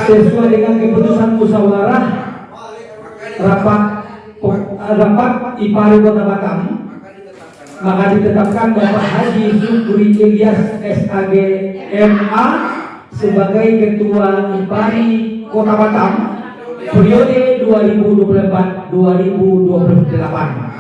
sesuai dengan keputusan musyawarah rapat IPARI Kota Batam, maka ditetapkan Bapak Haji Syukri Ilyas SAG MA sebagai Ketua IPARI Kota Batam periode 2024-2028.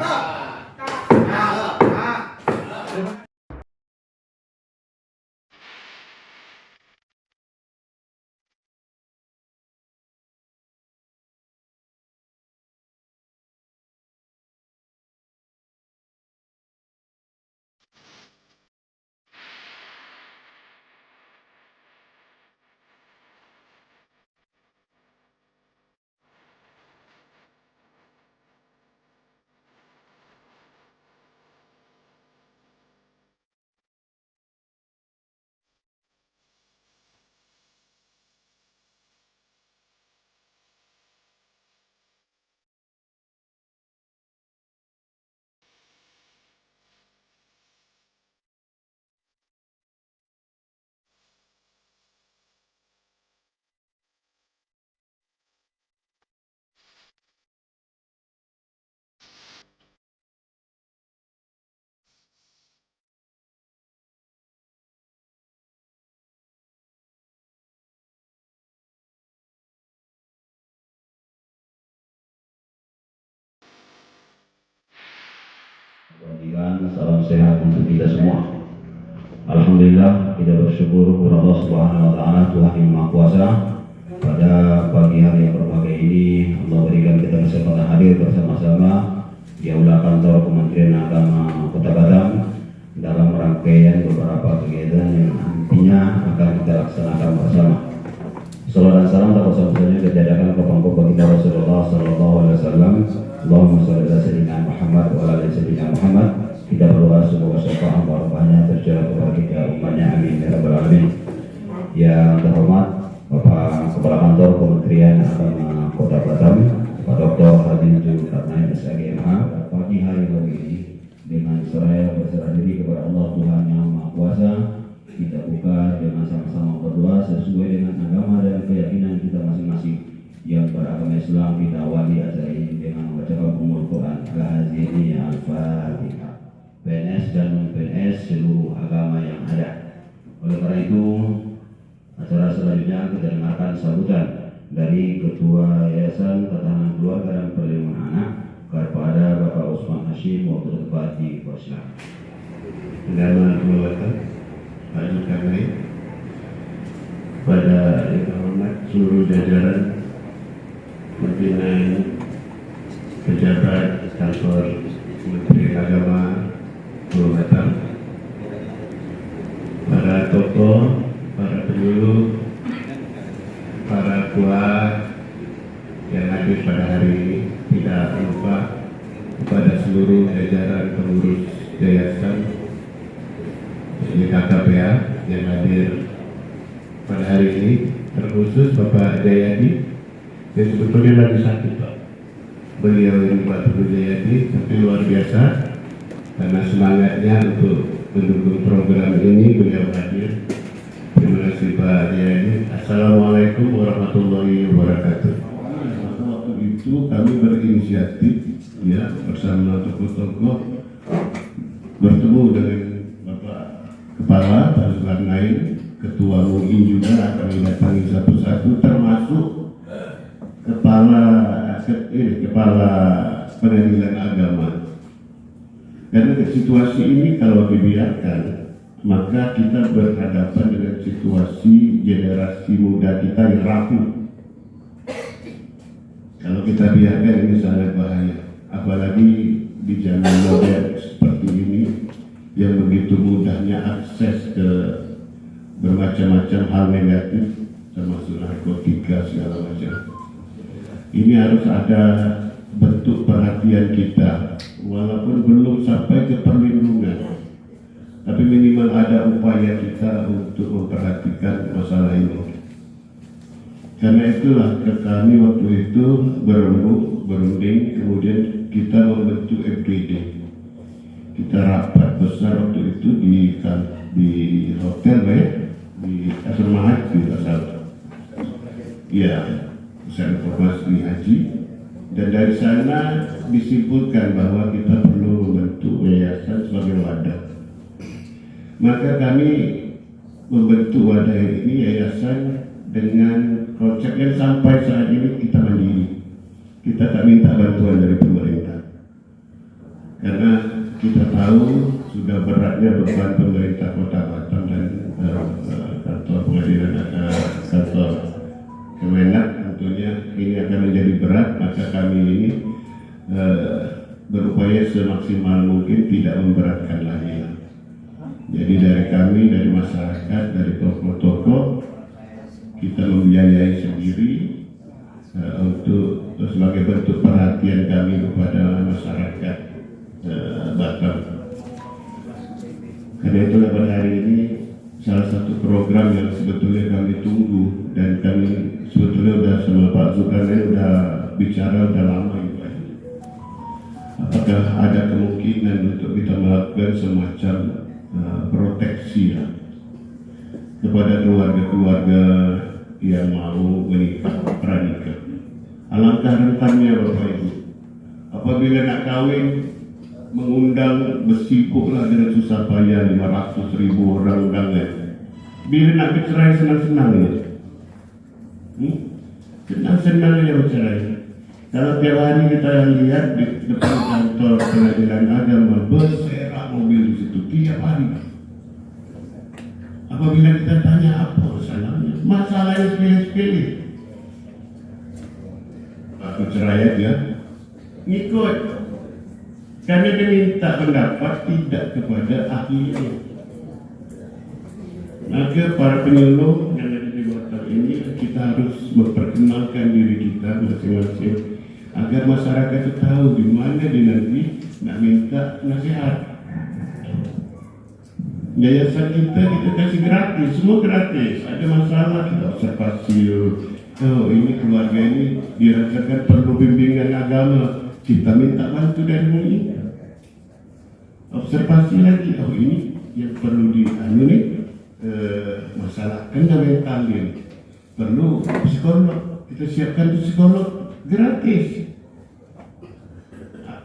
Salam sehat untuk kita semua. Alhamdulillah, kita bersyukur kepada Allah Subhanahu wa taala, Tuhan yang Maha Kuasa. Pada pagi hari yang berbahagia ini, Allah berikan kita kesempatan hadir bersama-sama di aula kantor Kementerian Agama Kota Batam dalam rangkaian beberapa kegiatan yang nantinya akan kita laksanakan bersama. Salawat dan salam tak usah-usahnya kejadian kepada kita Rasulullah Sallallahu Alaihi Wasallam. Allahumma sholli ala sayyidina Muhammad wa ala ali sayyidina Muhammad. Kita berdoa semoga syafaat barakahnya tercurah kepada kita umatnya, amin ya rabbal alamin. Yang terhormat Bapak Kepala Kantor Kementerian Agama Kota Batam, Pak Dr. Haji Zulkarnain SAGMH, pagi hari ini dengan seraya berserah diri kepada Allah Tuhan yang Maha Kuasa, kita buka dengan sama-sama berdoa sesuai dengan agama dan keyakinan kita masing-masing. Yang beragama Islam, kita awali acara ini dengan membacakan Ummul Quran Al-Hazini Al-Fatihah. PNS dan non-PNS seluruh agama yang ada. Oleh karena itu, acara selanjutnya kita dengarkan sambutan dari Ketua Yayasan Ketahanan Keluarga dan Perlindungan Anak kepada Bapak Usman Hashim, waktu tepat di Posyandu. Dengan mengatakan Pak Zulkarnain, pada yang terhormat seluruh jajaran pimpinan pejabat kantor Kementerian Agama Pulau Batam, para tokoh, para penyuluh, para kuat yang hadir pada hari ini, tidak lupa kepada seluruh jajaran pengurus yayasan KKPA yang hadir pada hari ini, terkhusus Bapak Jayadi yang sebetulnya lagi sakit Pak. Beliau ini Pak Teguh Jayadi, tapi luar biasa karena semangatnya untuk mendukung program ini beliau hadir. Terima kasih Pak Jayadi. Assalamualaikum warahmatullahi wabarakatuh. Waktu itu kami berinisiatif ya bersama tokoh-tokoh bertemu dengan Bapak Kepala Pak Zulkarnain, Ketua MUI juga kami datangi satu-satu, termasuk Kepala Pengadilan Agama. Karena situasi ini kalau dibiarkan, maka kita berhadapan dengan situasi generasi muda kita yang rapuh. Kalau kita biarkan ini sangat bahaya, apalagi di zaman modern seperti ini yang begitu mudahnya akses ke bermacam-macam hal negatif termasuk narkotika segala macam. Ini harus ada bentuk perhatian kita, walaupun belum sampai ke perlindungan, tapi minimal ada upaya kita untuk memperhatikan masalah ini. Karena itulah kami waktu itu berunding, kemudian kita membentuk FGD. Kita rapat besar waktu itu di hotel di Asrama Haji ya pusat informasi haji, dan dari sana disimpulkan bahwa kita perlu membentuk yayasan sebagai wadah. Maka kami membentuk wadah ini, yayasan, dengan konsep yang sampai saat ini kita mandiri. Kita tak minta bantuan dari pemerintah, karena kita tahu sudah beratnya beban pemerintah Kota Batam dan kantor pengadilan kantor Kemenak. Tentunya ini akan menjadi berat, maka kami ini berupaya semaksimal mungkin tidak memberatkan lagi. Jadi dari kami, dari masyarakat, dari tokoh-tokoh, kita membiayai sendiri untuk sebagai bentuk perhatian kami kepada masyarakat Batam. Karena itulah pada hari ini salah satu program yang sebetulnya kami tunggu, dan kami sebetulnya sudah sama Pak Zulkarnain sudah bicara sudah lama itu. Apakah ada kemungkinan untuk kita melakukan semacam proteksi ya, kepada keluarga-keluarga yang mau menikah, pranikah. Alangkah rentannya Bapak Ibu, apabila nak kawin mengundang bersibuklah dengan susah payah 500.000 orang undangan. Bila nak bercerai senang-senang ya, senang-senang aja bercerai. Kalau tiap hari kita lihat di depan kantor pengadilan agama berserak mobil di situ tiap hari. Apabila kita tanya apa masalahnya, masalahnya sepele-sepele. Aku cerai aja, ngikut. Karena dia minta pendapat tidak kepada ahlinya. Maka para penyuluh yang ada di Batam ini, kita harus memperkenalkan diri kita masing-masing agar masyarakat itu tahu di mana dia nanti nak minta nasihat. Yayasan kita kasih gratis, semua gratis. Ada masalah kita observasi. Oh ini keluarga ini dirasakan perlu bimbingan agama, kita minta bantu dari ini. Observasi lagi, oh ini yang perlu masalah kena mental ini, perlu psikolog, kita siapkan psikolog gratis.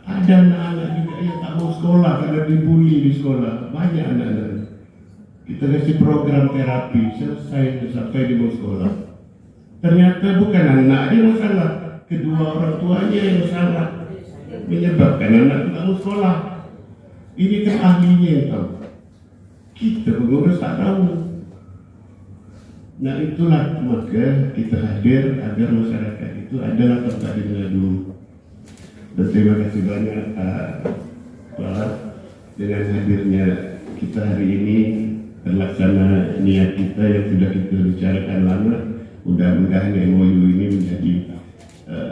Ada anak-anak juga yang tak mau sekolah karena dibully di sekolah, banyak anak-anak. Kita kasih program terapi, selesai sampai di mau sekolah. Ternyata bukan anak dia masalah, kedua orang tuanya yang masalah, menyebabkan anak tak mau sekolah. Ini kan ahlinya yang tahu, kita pengurus tak tahu. Nah itulah maka kita hadir agar masyarakat itu adalah tempat mengadu. Dan terima kasih banyak Pak, dengan hadirnya kita hari ini terlaksana niat kita yang sudah kita bicarakan lama. Mudah-mudahan MOU ini menjadi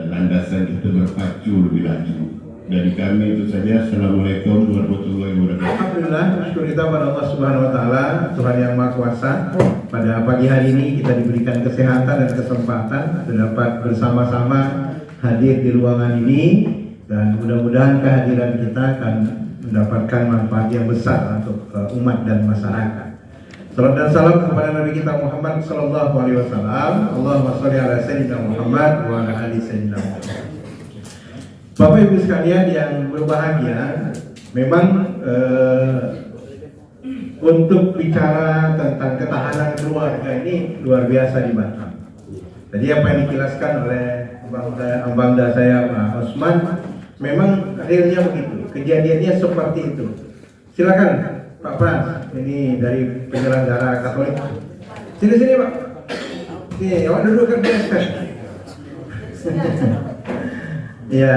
landasan kita berpacu lebih laju. Dari kami itu saja. Assalamualaikum warahmatullahi wabarakatuh. Alhamdulillah, syukur kita pada Allah Subhanahu Wa Taala, Tuhan yang Maha Kuasa. Pada pagi hari ini kita diberikan kesehatan dan kesempatan dapat bersama-sama hadir di ruangan ini, dan mudah-mudahan kehadiran kita akan mendapatkan manfaat yang besar untuk umat dan masyarakat. Salam dan salam kepada Nabi kita Muhammad Sallallahu Alaihi Wasallam. Allahumma sholli ala Sayyidina Muhammad wa ala ali Sayyidina Muhammad. Bapak Ibu sekalian yang berbahagia, memang untuk bicara tentang ketahanan keluarga ini luar biasa di Batam. Jadi apa yang dijelaskan oleh Bangda saya Pak Osman, memang realnya begitu, kejadiannya seperti itu. Silakan Pak Pras, ini dari penyelenggara Katolik. Sini Pak. Sini, awak duduk kan. Ya,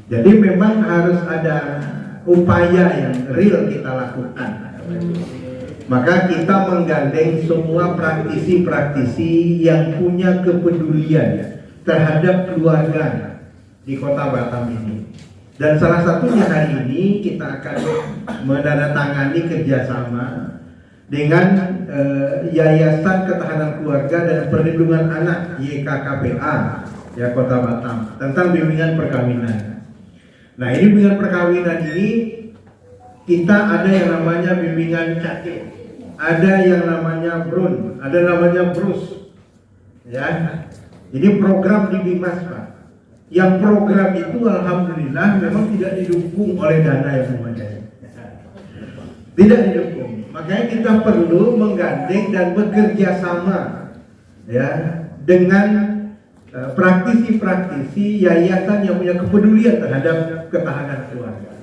jadi memang harus ada upaya yang real kita lakukan. Maka kita menggandeng semua praktisi-praktisi yang punya kepedulian terhadap keluarga di Kota Batam ini. Dan salah satunya hari ini kita akan menandatangani kerjasama dengan Yayasan Ketahanan Keluarga dan Perlindungan Anak YKKPA ya Kota Batam tentang bimbingan perkawinan. Nah ini bimbingan perkawinan ini kita ada yang namanya bimbingan catik, ada yang namanya brun, ada namanya brus, ya. Ini program di Bimas, Pak. Yang program itu alhamdulillah memang tidak didukung oleh dana yang memadai. Tidak didukung. Makanya kita perlu menggandeng dan bekerja sama ya dengan praktisi-praktisi yayasan yang punya kepedulian terhadap ketahanan keluarga.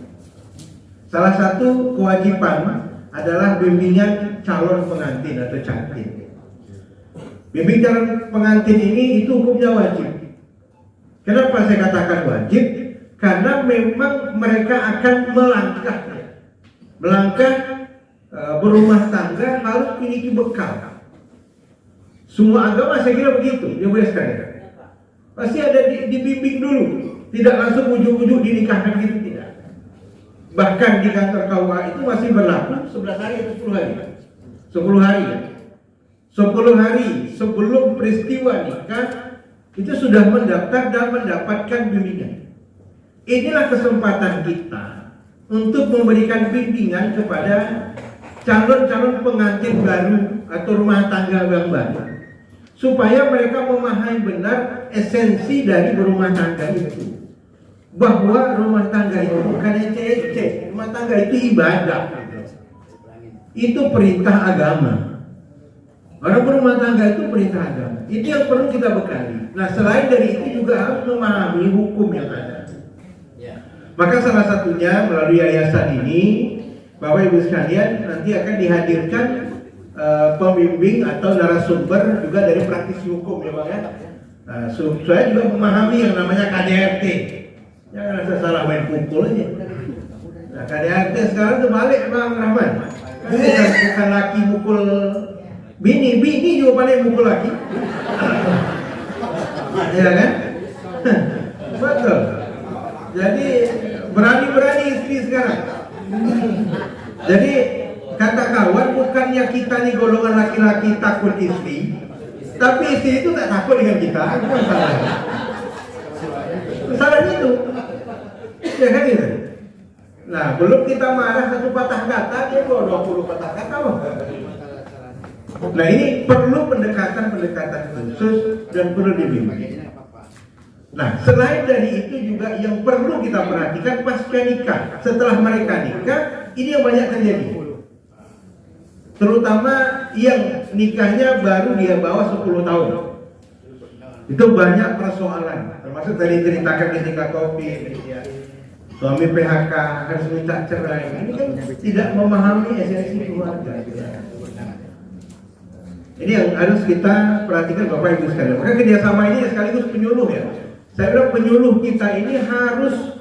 Salah satu kewajiban adalah bimbingan calon pengantin atau cantin. Bimbing calon pengantin ini itu hukumnya wajib. Kenapa saya katakan wajib? Karena memang mereka akan melangkah berumah tangga harus memiliki bekal. Semua agama saya kira begitu, dia boleh sekalian. Pasti ada dibimbing dulu, tidak langsung ujuk-ujuk dinikahkan gitu, tidak. Bahkan di kantor KUA itu masih berlaku 11 hari atau 10 hari. 10 hari. 10 hari sebelum peristiwa nikah itu sudah mendaftar dan mendapatkan bimbingan. Inilah kesempatan kita untuk memberikan bimbingan kepada calon-calon pengantin baru atau rumah tangga yang baru, supaya mereka memahami benar esensi dari berumah tangga itu. Bahwa rumah tangga itu bukan ecek-ecek, rumah tangga itu ibadah. Itu perintah agama. Orang berumah tangga itu perintah agama. Itu yang perlu kita bekali. Nah, selain dari itu juga harus memahami hukum yang ada. Maka salah satunya melalui yayasan ini, Bapak Ibu sekalian, nanti akan dihadirkan pembimbing atau narasumber juga dari praktisi hukum ya Pak ya. Saya juga memahami yang namanya KDRT. Jangan rasa salah main pukul aja. Nah, KDRT sekarang tuh balik Bang Rahman. Bukan laki mukul bini juga paling mukul laki. Ya kan? Betul. Jadi berani-berani istri sekarang. Jadi kata kawan, bukannya kita nih golongan laki-laki takut istri, tapi istri itu tak takut dengan kita. Masalahnya itu, ya kan itu. Nah, belum kita marah satu patah kata, dia 20 patah kata loh. Nah, ini perlu pendekatan khusus dan perlu dibimbing. Nah, selain dari itu juga yang perlu kita perhatikan pasca nikah. Setelah mereka nikah, ini yang banyak terjadi. Terutama yang nikahnya baru dia bawa 10 tahun. Itu banyak persoalan. Termasuk tadi ceritakan ketika COVID, ya. Suami PHK harus minta cerai. Ini kan tidak memahami esensi keluarga. Ini yang harus kita perhatikan Bapak Ibu sekalian. Maka kerjasama ini sekaligus penyuluh ya. Saya bilang penyuluh kita ini harus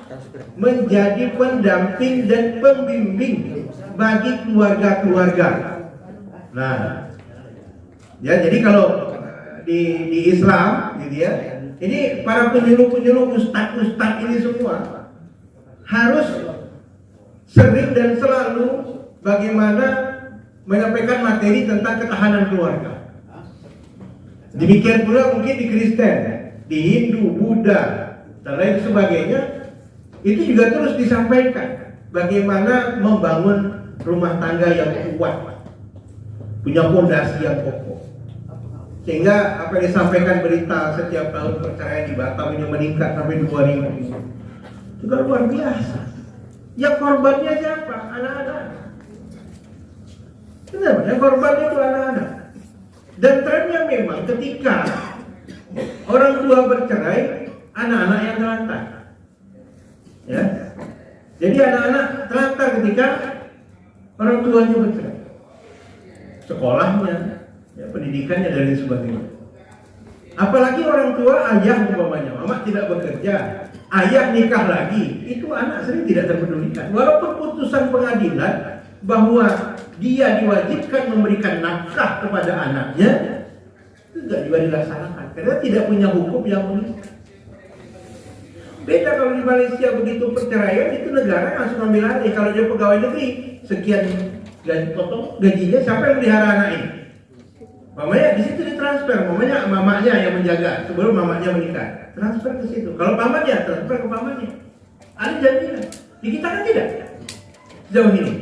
menjadi pendamping dan pembimbing bagi keluarga-keluarga. Nah, ya jadi kalau di Islam, gitu ya, ini para penyuluh-penyuluh ustadz ini semua harus sering dan selalu bagaimana menyampaikan materi tentang ketahanan keluarga. Demikian pula mungkin di Kristen, di Hindu, Buddha, dan lain sebagainya, itu juga terus disampaikan bagaimana membangun rumah tangga yang kuat, punya fondasi yang kokoh. Sehingga apa yang disampaikan berita setiap tahun perceraian di Batam ini meningkat sampai 2000, juga luar biasa. Yang korbannya siapa? Anak-anak. Kenapa? Yang korbannya itu anak-anak. Dan trennya memang ketika orang tua bercerai, anak-anak yang terlantar. Ya. Jadi anak-anak terlantar ketika orang tuanya bercerai. Sekolahnya, ya, pendidikannya dan lain sebagainya. Apalagi orang tua, ayah umpamanya, mama tidak bekerja, ayah nikah lagi, itu anak sering tidak terpedulikan. Walaupun putusan pengadilan bahwa dia diwajibkan memberikan nafkah kepada anaknya, itu tidak juga dilaksanakan karena tidak punya hukum yang mengikat. Beda kalau di Malaysia begitu perceraian, itu negara langsung ambil alih. Kalau dia pegawai negeri, sekian gaji potong gajinya, siapa yang melihara anak ini? Mamanya di situ ditransfer, mamanya mamanya yang menjaga sebelum mamanya menikah, transfer ke situ. Kalau pamannya transfer ke pamannya. Ada jaminan. Di kita kan tidak. Sejauh ini.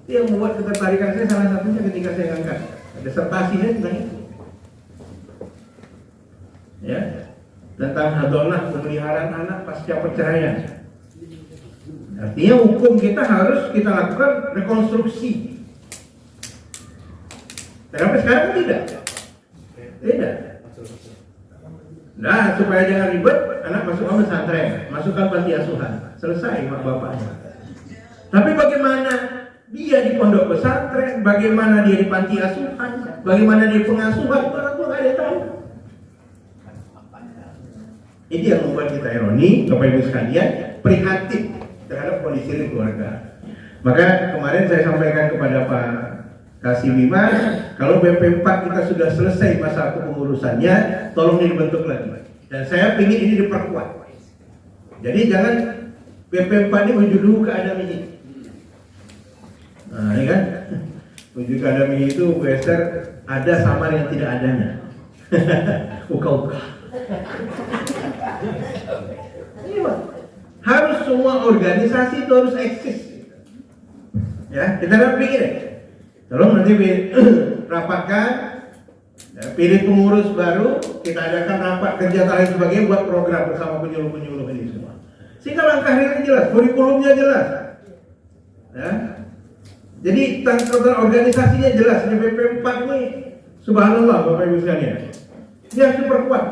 Itu yang membuat ketertarikan saya salah satunya ketika saya angkat disertasinya tentang itu. tentang hadonah pemeliharaan anak pasca perceraian. Artinya hukum kita harus kita lakukan rekonstruksi. Tapi sekarang tidak. Tidak. Nah, supaya jangan ribet, anak masuk ke pesantren, masukkan panti asuhan, selesai mak bapaknya. Tapi bagaimana dia di pondok pesantren, bagaimana dia di panti asuhan, bagaimana dia pengasuhan, orang tua nggak ada yang tahu. Ini yang membuat kita ironi, Bapak Ibu sekalian, prihatin terhadap kondisi keluarga. Maka kemarin saya sampaikan kepada Pak Kasih Bima, kalau BP 4 kita sudah selesai masa kepengurusannya, tolong dibentuk lagi. Dan saya ingin ini diperkuat. Jadi jangan BP 4 ini menuju dulu ke Adami ini. Nah, ini kan menuju ke Adami itu Bu Esther ada sama yang tidak adanya. Uka-uka. Harus semua organisasi itu harus eksis. Ya, kita dapat pikir ya. Tolong nanti rapatkan, ya, pilih pengurus baru, kita adakan rapat kerja lain sebagainya buat program bersama penyuluh-penyuluh ini semua. Sehingga langkah ini jelas, kurikulumnya jelas. Ya. Jadi tentang organisasinya jelas. Di BP 4 ini, subhanallah Bapak Ibu sekalian, dia harus diperkuat.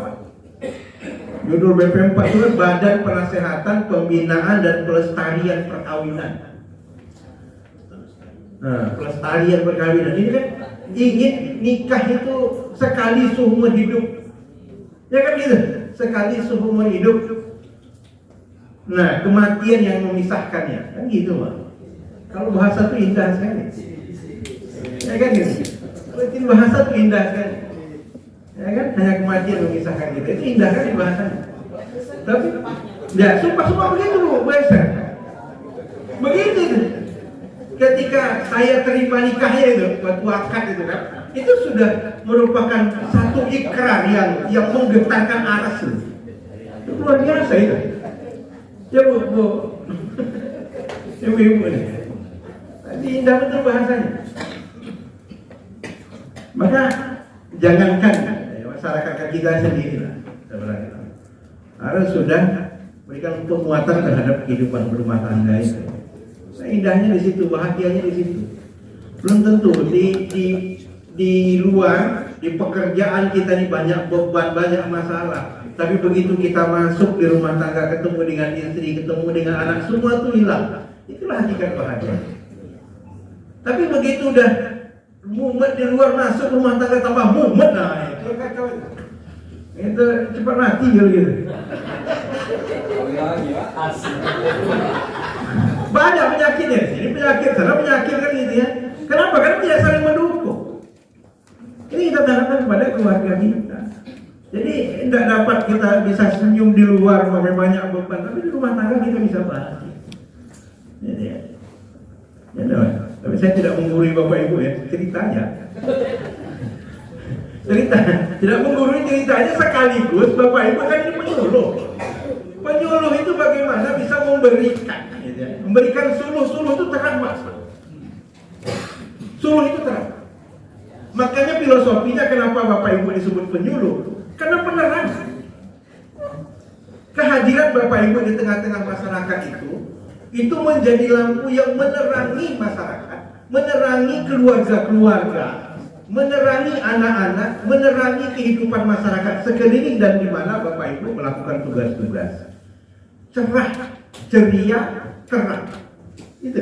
Judul BP 4 itu Badan Penasehatan, Pembinaan dan Pelestarian Perkawinan. Nah, pelestarian perkawinan ini kan ingin nikah itu sekali seumur hidup, ya kan gitu, sekali seumur hidup. Nah, kematian yang memisahkannya, kan gitu Pak. Kalau bahasa itu indah sekali, ya kan gitu. Kalau bahasa itu indah sekali, ya kan, hanya kematian memisahkan kita, itu indah kan bahasanya. Tapi, ya sumpah begitu Bu Esther, begitu. Ketika saya terima nikahnya itu, batu akad itu kan, itu sudah merupakan satu ikrar yang menggetarkan aras itu. Itu luar biasa itu. Ya Bu, ibu-ibu ini, tadi indah betul bahasanya. Maka jangankan masyarakat kita sendiri lah, harus sudah berikan penguatan terhadap kehidupan berumah tangga itu. Indahnya di situ, bahagianya di situ. Belum tentu di luar, di pekerjaan kita ini banyak beban, banyak masalah. Tapi begitu kita masuk di rumah tangga, ketemu dengan istri, ketemu dengan anak, semua itu hilang. Itulah hakikat bahagia. Tapi begitu udah mumet di luar, masuk rumah tangga tambah mumet, nah itu kacau. Itu cepat mati gitu. Banyak penyakitnya, ini penyakit sana, penyakit kan gitu ya. Kenapa? Karena tidak saling mendukung. Ini kita tanamkan kepada keluarga kita. Jadi tidak dapat kita bisa senyum di luar, banyak beban, tapi di rumah tangga kita bisa bahagia. Jadi ya, tapi saya tidak menggurui Bapak Ibu ya, ceritanya. Tidak menggurui ceritanya sekaligus Bapak Ibu kan ini penyuluh. Penyuluh itu bagaimana bisa memberikan, gitu ya. Memberikan suluh itu terang Mas. Suluh itu terang. Makanya filosofinya kenapa Bapak Ibu disebut penyuluh? Karena penerang. Kehadiran Bapak Ibu di tengah-tengah masyarakat itu menjadi lampu yang menerangi masyarakat, menerangi keluarga-keluarga, menerangi anak-anak, menerangi kehidupan masyarakat sekeliling dan di mana Bapak Ibu melakukan tugas-tugas. Cerah, ceria, terang. Itu.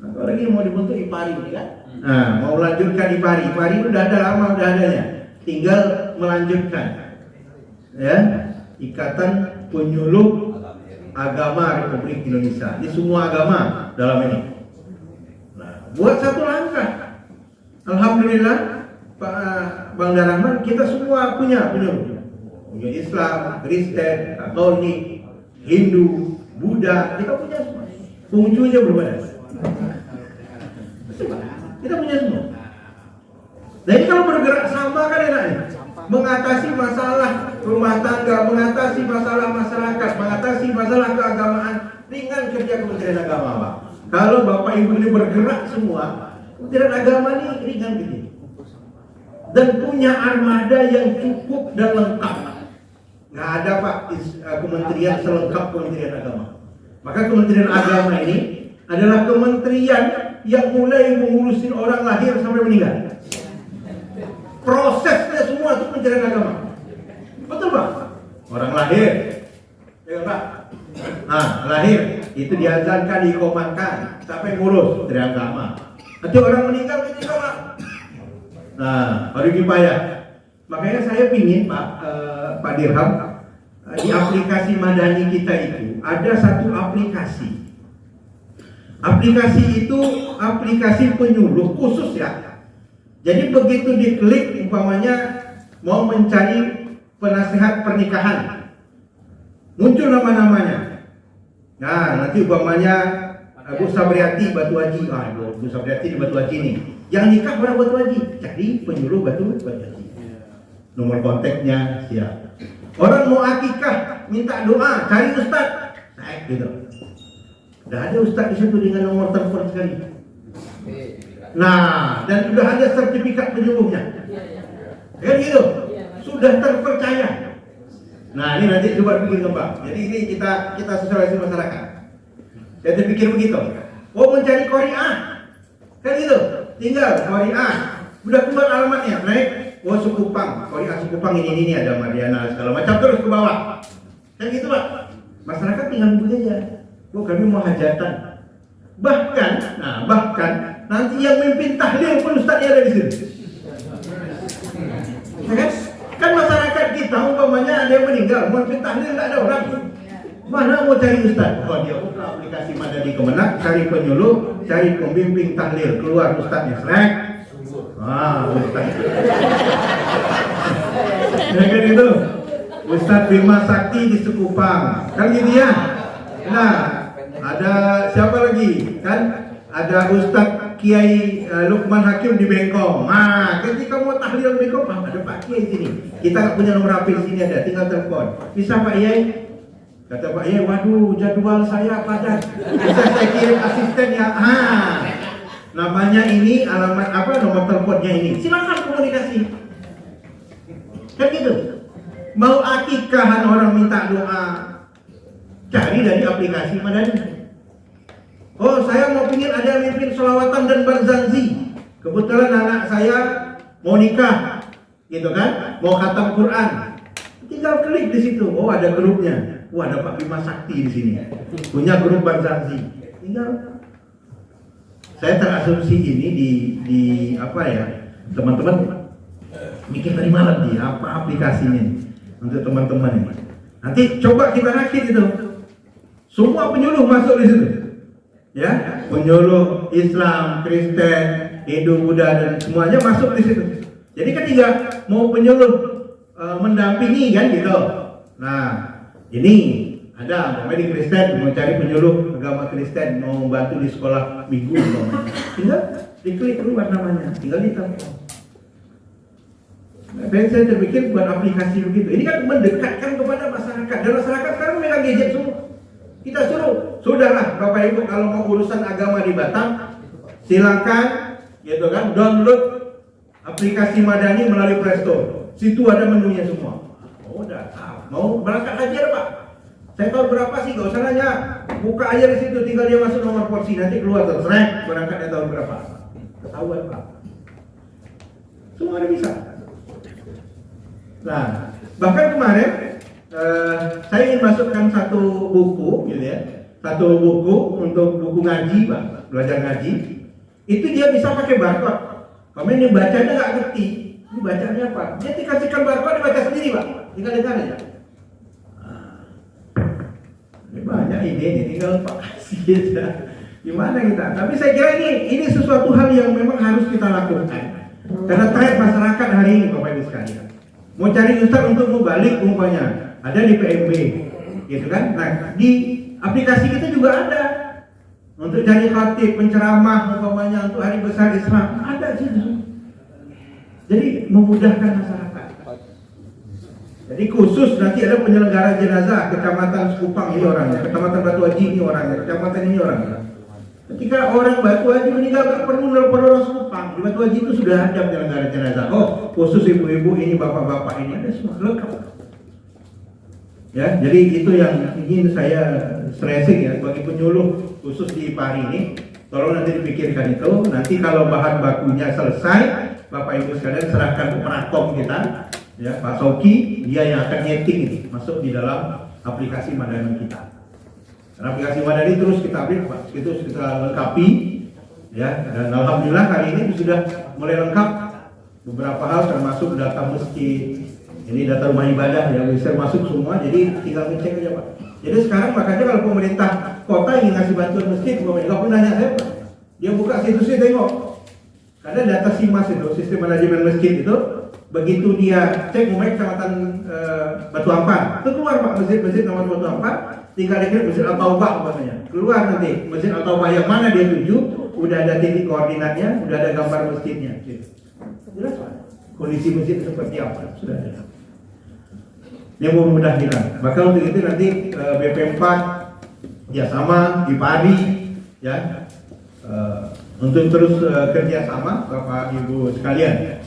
Nah, kalau lagi mau dibentuk IPARI ini kan? Nah, mau lanjutkan IPARI. IPARI udah ada lama, udah adanya. Tinggal melanjutkan. Ya, Ikatan Penyuluh Agama Republik Indonesia. Ini semua agama dalam ini. Nah, buat satu langkah. Alhamdulillah, Pak Bang Darahman, kita semua punya penyuluh. Punya Islam, Kristen, Katolik, Hindu, Buddha, kita punya semua. Konghucunya belum ada. Kita punya semua. Jadi kalau bergerak sama kan enaknya. Mengatasi masalah rumah tangga, mengatasi masalah masyarakat, mengatasi masalah keagamaan, ringan kerja Kementerian Agama, Pak. Kalau Bapak Ibu ini bergerak semua, Kementerian Agama ini ringan begini. Dan punya armada yang cukup dan lengkap. Nggak ada Pak kementerian selengkap Kementerian Agama. Maka Kementerian Agama ini adalah kementerian yang mulai mengurusin orang lahir sampai meninggal. Prosesnya semua itu Kementerian Agama. Betul Pak? Orang lahir, ya Pak? Nah, lahir itu diazankan, dikomankan, sampai ngurus dari agama. Nanti orang meninggal kita Pak. Nah, baru kifayah. Makanya saya pingin Pak Dirham, di aplikasi Madani kita itu ada satu aplikasi. Aplikasi itu aplikasi penyuluh khusus ya. Jadi begitu diklik umpamanya mau mencari penasehat pernikahan, muncul nama-namanya. Nah, nanti umpamanya Bu Sabriati Batu Haji, Bu Sabriati di Batu Haji nih. Yang nikah orang Batu Haji, jadi penyuluh Batu Haji. Nomor kontaknya siap. Orang mau akikah, minta doa, cari ustaz, gitu. Udah ada ustaz di situ dengan nomor telepon sekali. Nah, dan sudah ada sertifikat penyuluhnya. Kan gitu? Sudah terpercaya. Nah, ini nanti coba bikin Pak. Jadi ini kita sosialisasi masyarakat. Saya terpikir begitu. Oh, mencari Qori'ah. Kan gitu? Tinggal Qori'ah. Udah keluar alamatnya, naik. Oh, Sukupang. Qori'ah Sukupang ini ada Mariana segala macam terus ke bawah. Kan gitu, Pak. Masyarakat tinggal nunggu aja. Oh, kami mau hajatan. Bahkan nanti yang mimpin tahlil pun ustaznya ada di sini. Kan masyarakat kita umpamanya ada yang meninggal, mau mimpin tahlil nggak ada orang. Mana mau cari ustaz? Oh, dia buka aplikasi Madani Kemenak, cari penyuluh, cari pembimbing tahlil, keluar ustaznya, selek. Ustaz. Ya kan itu. Ustaz Bima Sakti di Sukupang. Kan gitu ya. Nah, ada siapa lagi? Kan ada Ustaz Kiai Lukman Hakim di Bengkong. Nah, ketika mau tahlil Bengkong, ada Pak Kiai sini. Kita nggak punya nomor HP di sini ada, tinggal telepon. Bisa Pak Kiai? Kata Pak Kiai, waduh jadwal saya padat. Bisa saya kirim asisten ya? Namanya ini alamat apa, nomor teleponnya ini. Silakan komunikasi. Kan gitu. Mau akikahan orang minta doa, cari dari aplikasi Madani. Oh, saya mau pingin ada yang mimpin sholawatan dan barzanzi. Kebetulan anak saya mau nikah, gitu kan? Mau khatam Quran. Tinggal klik di situ. Oh, ada grupnya. Wah, ada Pak Bima Sakti di sini. Punya grup barzanzi. Tinggal. Saya terasumsi ini di apa ya? Teman-teman mikir tadi malam nih apa aplikasinya untuk teman-teman ini. Nanti coba kita rakit itu. Semua penyuluh masuk di situ. Ya, penyuluh Islam, Kristen, Hindu, Buddha dan semuanya masuk di situ. Jadi ketika mau penyuluh mendampingi kan gitu. Nah, ini ada di Kristen mau cari penyuluh agama Kristen mau membantu di sekolah minggu, tinggal diklik keluar namanya, tinggal ditelepon. Dan saya terpikir buat aplikasi begitu. Ini kan mendekatkan kepada masyarakat. Dan masyarakat sekarang megang gadget semua. Kita suruh, sudahlah Bapak Ibu kalau mau urusan agama di Batam, silakan, gitu kan, download aplikasi Madani melalui Play Store. Situ ada menunya semua. Oh, udah tahu. Mau berangkat haji ada Pak? Saya tahu berapa sih, gak usah nanya. Buka aja di situ, tinggal dia masuk nomor porsi, nanti keluar terus. Berangkatnya tahun berapa? Ketahuan Pak. Semua ada bisa. Nah, bahkan kemarin saya ingin masukkan satu buku, gitu ya, satu buku untuk buku ngaji, Pak, belajar ngaji. Itu dia bisa pakai barcode. Kamu ini bacanya nggak ngerti, ini bacanya apa? Dia dikasihkan barcode, dia baca sendiri, Pak. Tinggal dengar aja. Ini banyak ide, ini tinggal Pak kasih aja. Gimana kita? Tapi saya kira ini sesuatu hal yang memang harus kita lakukan. Karena tren masyarakat hari ini, Bapak Ibu sekalian. Mau cari ustaz untuk mau balik umpamanya ada di PMB, gitu kan? Nah, di aplikasi kita juga ada untuk cari khatib, penceramah umpamanya untuk hari besar Islam ada sih. Jadi memudahkan masyarakat. Jadi khusus nanti ada penyelenggara jenazah kecamatan Sukupang ini orangnya, kecamatan Batu Haji ini orangnya, kecamatan ini orangnya. Ketika orang Batu Haji meninggal tak perlu nelpon orang Sukupang. Di Batu Haji itu sudah ada penyelenggara jenazah. Oh, khusus ibu-ibu ini, bapak-bapak ini ada semua lengkap. Ya, jadi itu yang ingin saya stressing ya bagi penyuluh khusus di IPARI ini. Tolong nanti dipikirkan itu. Nanti kalau bahan bakunya selesai, Bapak Ibu sekalian serahkan ke prakom kita, ya Pak Soki, dia yang akan nyeting ini masuk di dalam aplikasi Madani kita. Dan aplikasi Madani terus kita update, Pak, itu kita lengkapi, ya. Dan alhamdulillah hari ini sudah mulai lengkap beberapa hal termasuk data masjid. Ini data rumah ibadah yang bisa masuk semua, jadi tinggal ngecek aja Pak. Jadi sekarang makanya kalau pemerintah kota ingin ngasih bantuan masjid, nggak pernah nanya saya Pak. Dia buka situsnya tengok. Karena data SIMAS itu, sistem manajemen masjid itu, begitu dia cek umumnya kecamatan Batu Ampar, itu keluar Pak masjid nama Batu Ampar, tinggal diklik masjid Al-Taubah umpamanya. Keluar nanti masjid Al-Taubah yang mana dia tuju, udah ada titik koordinatnya, udah ada gambar masjidnya. Gitu. Jelas Pak. Kondisi masjid seperti apa? Sudah ada. Yang mudah hilang. Maka untuk itu nanti BP4 ya sama di IPARI ya untuk terus kerjasama Bapak Ibu sekalian.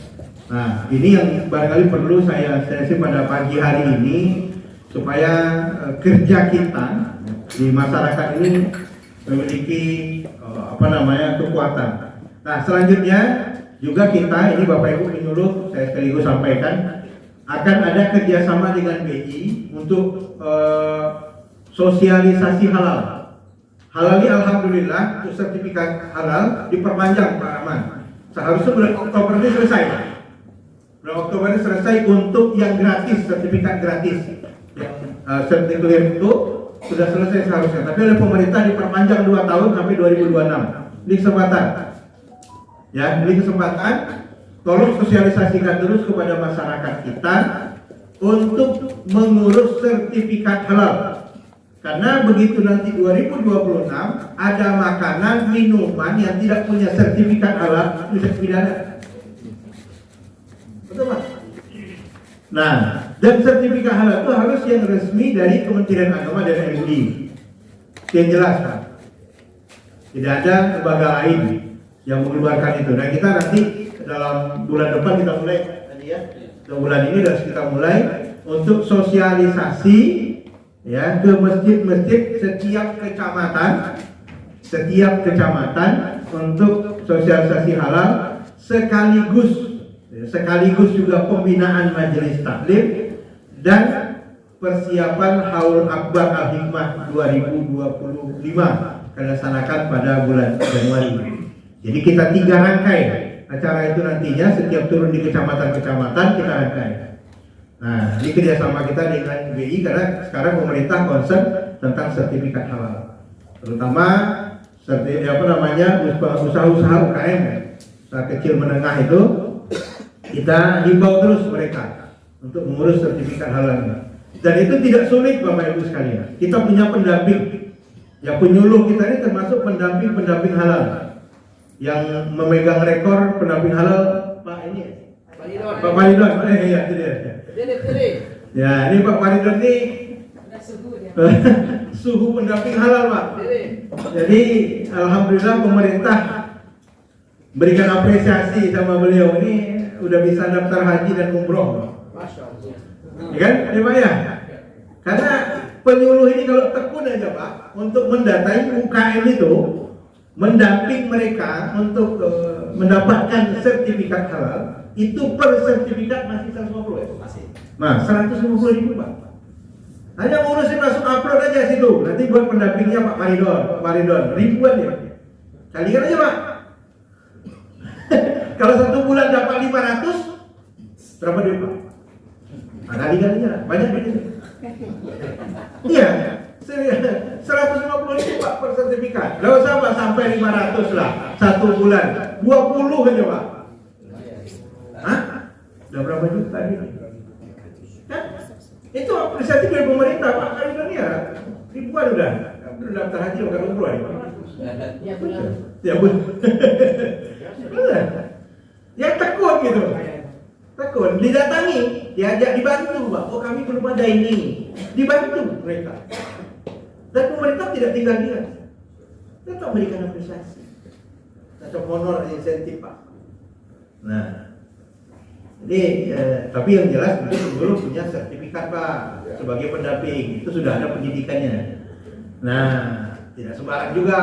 Nah ini yang barangkali perlu saya stresi pada pagi hari ini supaya kerja kita di masyarakat ini memiliki kekuatan. Nah selanjutnya juga kita ini Bapak Ibu penyuluh saya sekaligus sampaikan akan ada kerjasama dengan BI untuk sosialisasi halal. Halal ini alhamdulillah untuk sertifikat halal diperpanjang Pak Rahman. Seharusnya bulan Oktober ini selesai. Bulan Oktober ini selesai untuk yang gratis, sertifikat gratis. Yang sertifikat itu sudah selesai seharusnya. Tapi oleh pemerintah diperpanjang 2 tahun sampai 2026. Ini kesempatan. Ya, ini kesempatan. Tolong sosialisasikan terus kepada masyarakat kita untuk mengurus sertifikat halal. Karena begitu nanti 2026 ada makanan, minuman yang tidak punya sertifikat halal bisa pidana. Betul Pak? Nah, dan sertifikat halal itu harus yang resmi dari Kementerian Agama dan MUI. Yang jelas Pak. Tidak ada lembaga lain yang mengeluarkan itu. Nah kita nanti dalam bulan depan kita mulai tadi ya, bulan ini sudah kita mulai untuk sosialisasi ya ke masjid-masjid setiap kecamatan untuk sosialisasi halal sekaligus juga pembinaan majelis taklim dan persiapan Haul Akbar Al-Hikmah 2025 akan dilaksanakan pada bulan Januari. Jadi kita 3 rangkai acara itu nantinya setiap turun di kecamatan-kecamatan kita rangkai. Nah, ini kerjasama kita dengan BI karena sekarang pemerintah concern tentang sertifikat halal, terutama usaha-usaha UKM, usaha kecil menengah itu kita himbau terus mereka untuk mengurus sertifikat halal. Dan itu tidak sulit Bapak Ibu sekalian. Kita punya pendamping, ya penyuluh kita ini termasuk pendamping halal. Yang memegang rekor pendamping halal Pak ini Pak Faridon. Ya itu dia. Ya ini Pak Faridon ini suhu pendamping halal Pak. Jadi alhamdulillah pemerintah berikan apresiasi sama beliau ini udah bisa daftar haji dan umroh. Ya kan? Ya Pak ya. Karena penyuluh ini kalau tekun aja Pak untuk mendatai UKM itu, mendamping mereka untuk mendapatkan sertifikat halal itu per sertifikat masih 150 ya? Masih. Nah, 150.000 Pak. Hanya ngurusin masuk upload aja situ. Nanti buat pendampingnya Pak Faridon. Ribuan ya. Kalikan aja Pak. Kalau 1 bulan dapat 500, berapa duit Pak? Nah, kalikannya banyak duitnya. Iya. 150.000 Pak per sertifikat. Gak usah Pak sampai 500 lah 1 bulan. 20 aja Pak. Hah? Udah berapa juta nih? Kan? Itu apresiasi dari pemerintah Pak. Kan ya ribuan udah. Udah daftar haji udah umroh ya Pak. Ya pun. Ya tekun gitu. Tekun, didatangi, diajak dibantu Pak. Oh kami belum ada ini. Dibantu mereka. Dan pemerintah tidak tinggal diam. Tetap memberikan apresiasi. Tetap honor insentif Pak. Nah, Jadi tapi yang jelas itu dulu punya sertifikat Pak sebagai pendamping, itu sudah ada pendidikannya. Nah, tidak sembarang juga,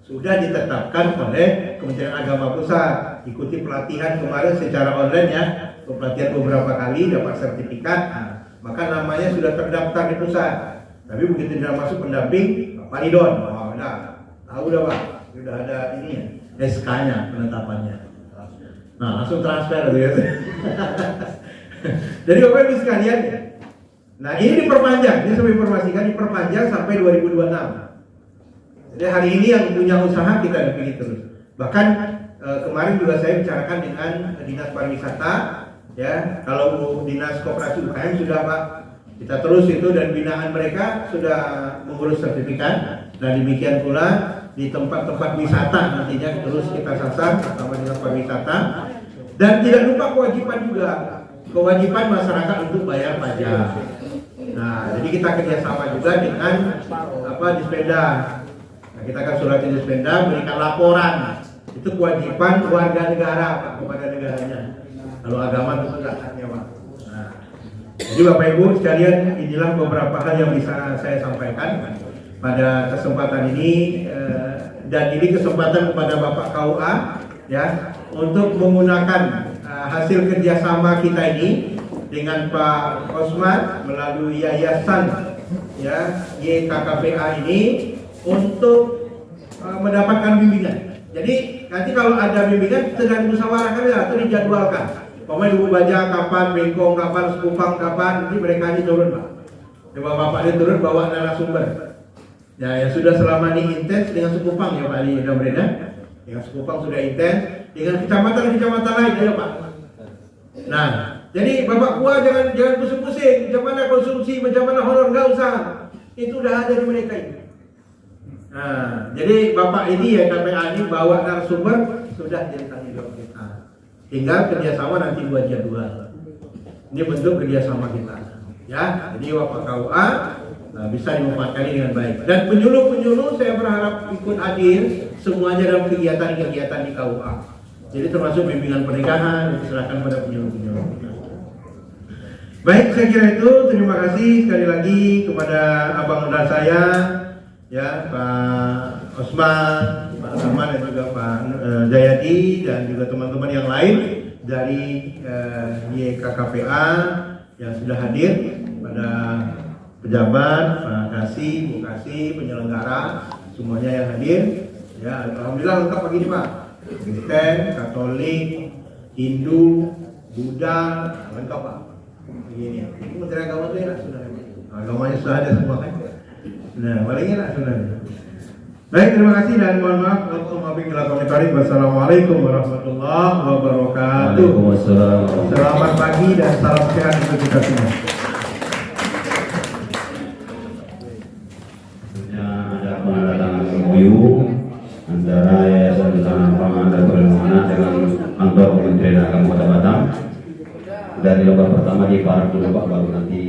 sudah ditetapkan oleh Kementerian Agama Pusat, ikuti pelatihan kemarin secara online ya, pelatihan beberapa kali dapat sertifikat, maka namanya sudah terdaftar di pusat. Tapi begitu tidak masuk pendamping, Pak Ridon, oh, nah, tahu dah Pak, sudah ada ini ya, SK-nya penetapannya. Nah, langsung transfer gitu. Jadi Bapak Ibu sekalian, nah ini diperpanjang, ini saya informasikan diperpanjang sampai 2026. Jadi hari ini yang punya usaha kita dapilih terus. Bahkan kemarin juga saya bicarakan dengan Dinas Pariwisata, ya kalau Dinas Koperasi UKM sudah Pak, kita terus itu dan binaan mereka sudah mengurus sertifikat dan demikian pula di tempat-tempat wisata nantinya terus kita sasar sama Dinas Pariwisata. Dan tidak lupa kewajiban masyarakat untuk bayar pajak. Nah, jadi kita kerjasama juga dengan Dispenda. Nah, kita akan surat Dispenda berikan laporan. Itu kewajiban warga negara Pak, kepada negaranya. Kalau agama itu tidak haknya Pak. Nah, jadi Bapak Ibu sekalian, inilah beberapa hal yang bisa saya sampaikan pada kesempatan ini, dan ini kesempatan kepada Bapak KUA ya untuk menggunakan hasil kerjasama kita ini dengan Pak Osman melalui yayasan ya YKKPA ini untuk mendapatkan bimbingan. Jadi nanti kalau ada bimbingan sedang musyawarahkan ya, atau dijadwalkan. Pemain Ibu Baja kapan, Bengkong kapan, Sekupang kapan, nanti mereka ini turun Pak. Coba Bapak ini turun bawa narasumber. Ya, yang sudah selama ini intens dengan Sekupang ya Pak Ali Damrena. Dengan Sekupang sudah intens, dengan kecamatan-kecamatan lain ayo Pak. Nah, jadi Bapak Kua jangan pusing-pusing, macam mana konsumsi, macam mana honor, nggak usah. Itu udah ada di mereka ini. Nah, jadi Bapak ini ya KPA ini bawa narasumber sudah jadi tanggung jawab kita. Tinggal kerjasama nanti buat jadwal. Ini bentuk kerjasama kita. Ya, jadi Bapak KUA bisa dimanfaatkan dengan baik. Dan penyuluh-penyuluh saya berharap ikut hadir semuanya dalam kegiatan-kegiatan di KUA. Jadi termasuk bimbingan pernikahan diserahkan pada penyuluh-penyuluh. Baik, saya kira itu. Terima kasih sekali lagi kepada abang dan saya, ya Pak Osman, Pak Rahman dan juga Pak Jayadi dan juga teman-teman yang lain dari YKKPA yang sudah hadir, pada pejabat, Pak Kasih, Bu Kasih, penyelenggara, semuanya yang hadir. Ya, alhamdulillah lengkap pagi ini Pak. Kristen, Katolik, Hindu, Buddha, lengkap Pak. Begini. Ini Menteri Agama itu enak sudah. Agamanya sudah ada semua kan. Nah, paling enak sudah. Baik, terima kasih dan mohon maaf untuk wabillahi taufiq. Wassalamualaikum warahmatullahi wabarakatuh. Waalaikumsalam. Selamat pagi dan salam sehat untuk kita semua. Ada penandatangan MOU antara Yayasan Ketahanan Pangan dan Perlindungan dengan kantor Kementerian Agama Kota Batam. Dari lembar pertama di Park dulu Pak, baru nanti.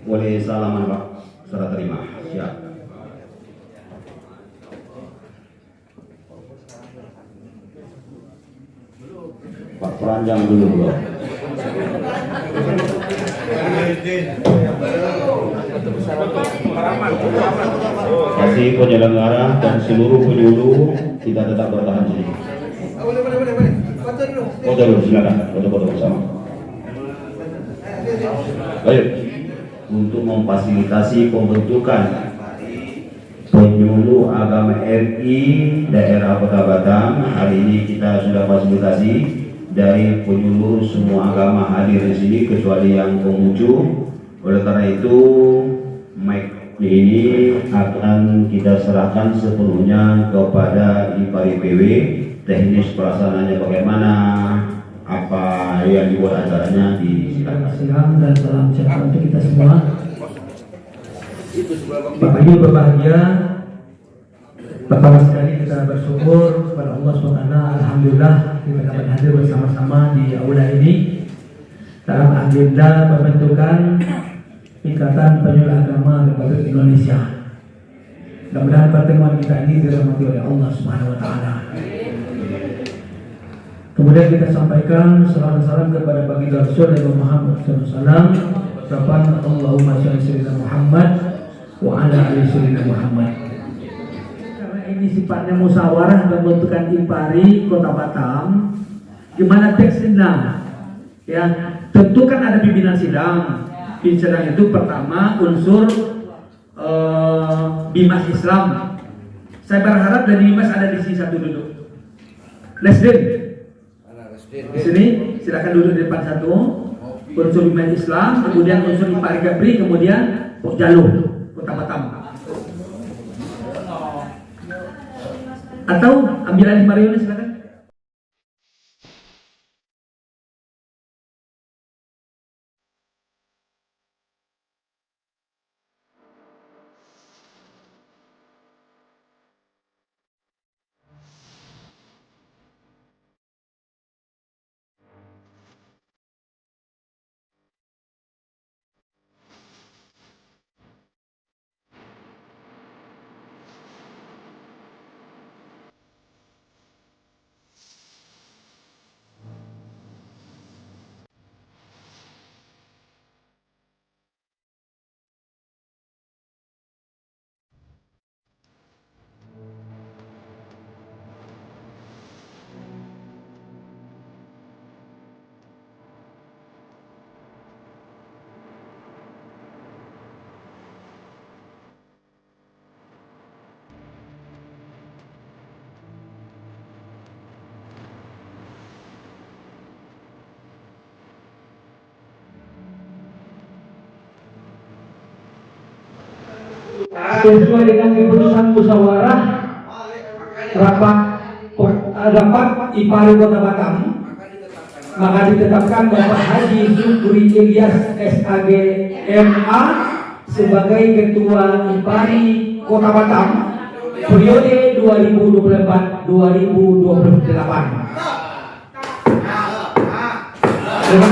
Boleh salaman Pak, serah terima. Siap. Pak Peranjang dulu bro. Kasih penyelenggara dan seluruh penyuluh kita tetap bertahan sini. Boleh. Foto dulu, silakan. Foto-foto bersama. Baik. Untuk memfasilitasi pembentukan penyuluh agama RI daerah Kota Batam, hari ini kita sudah fasilitasi dari penyuluh semua agama hadir di sini kecuali yang Konghucu. Oleh karena itu mic ini akan kita serahkan sepenuhnya kepada IPARIPW. Teknis pelaksanaannya bagaimana, apa yang dibuat acaranya disilakan. Siang dan salam sejahtera untuk kita semua. Bapak Ibu berbahagia, pertama sekali kita bersyukur kepada Allah SWT. Alhamdulillah kita dapat hadir bersama-sama di aula ini dalam agenda pembentukan Ikatan Penyuluh Agama Republik Indonesia. Mudah-mudahan pertemuan kita ini dirahmati oleh Allah Subhanahu wa taala. Kemudian kita sampaikan salam kepada baginda Rasul Muhammad SAW. Ucapan Allahumma shalli sayyidina Muhammad wa ala ali sayyidina Muhammad. Karena ini sifatnya musyawarah pembentukan IPARI Kota Batam, gimana teksnya? Ya, tentu kan ada pimpinan sidang. Pimpinan itu pertama unsur Bimas Islam. Saya berharap dari Bimas ada di sini satu duduk. Lesden di sini silakan duduk di depan satu. Unsur Bimas Islam, kemudian unsur IPARI Kepri, kemudian Pokjalu Kota Batam. Atau ambil alih Mario silakan. Sesuai dengan keputusan musyawarah rapat IPARI Kota Batam, maka ditetapkan Bapak Haji Syukuri Ilyas SAG MA sebagai Ketua IPARI Kota Batam periode 2024-2028. Terima kasih.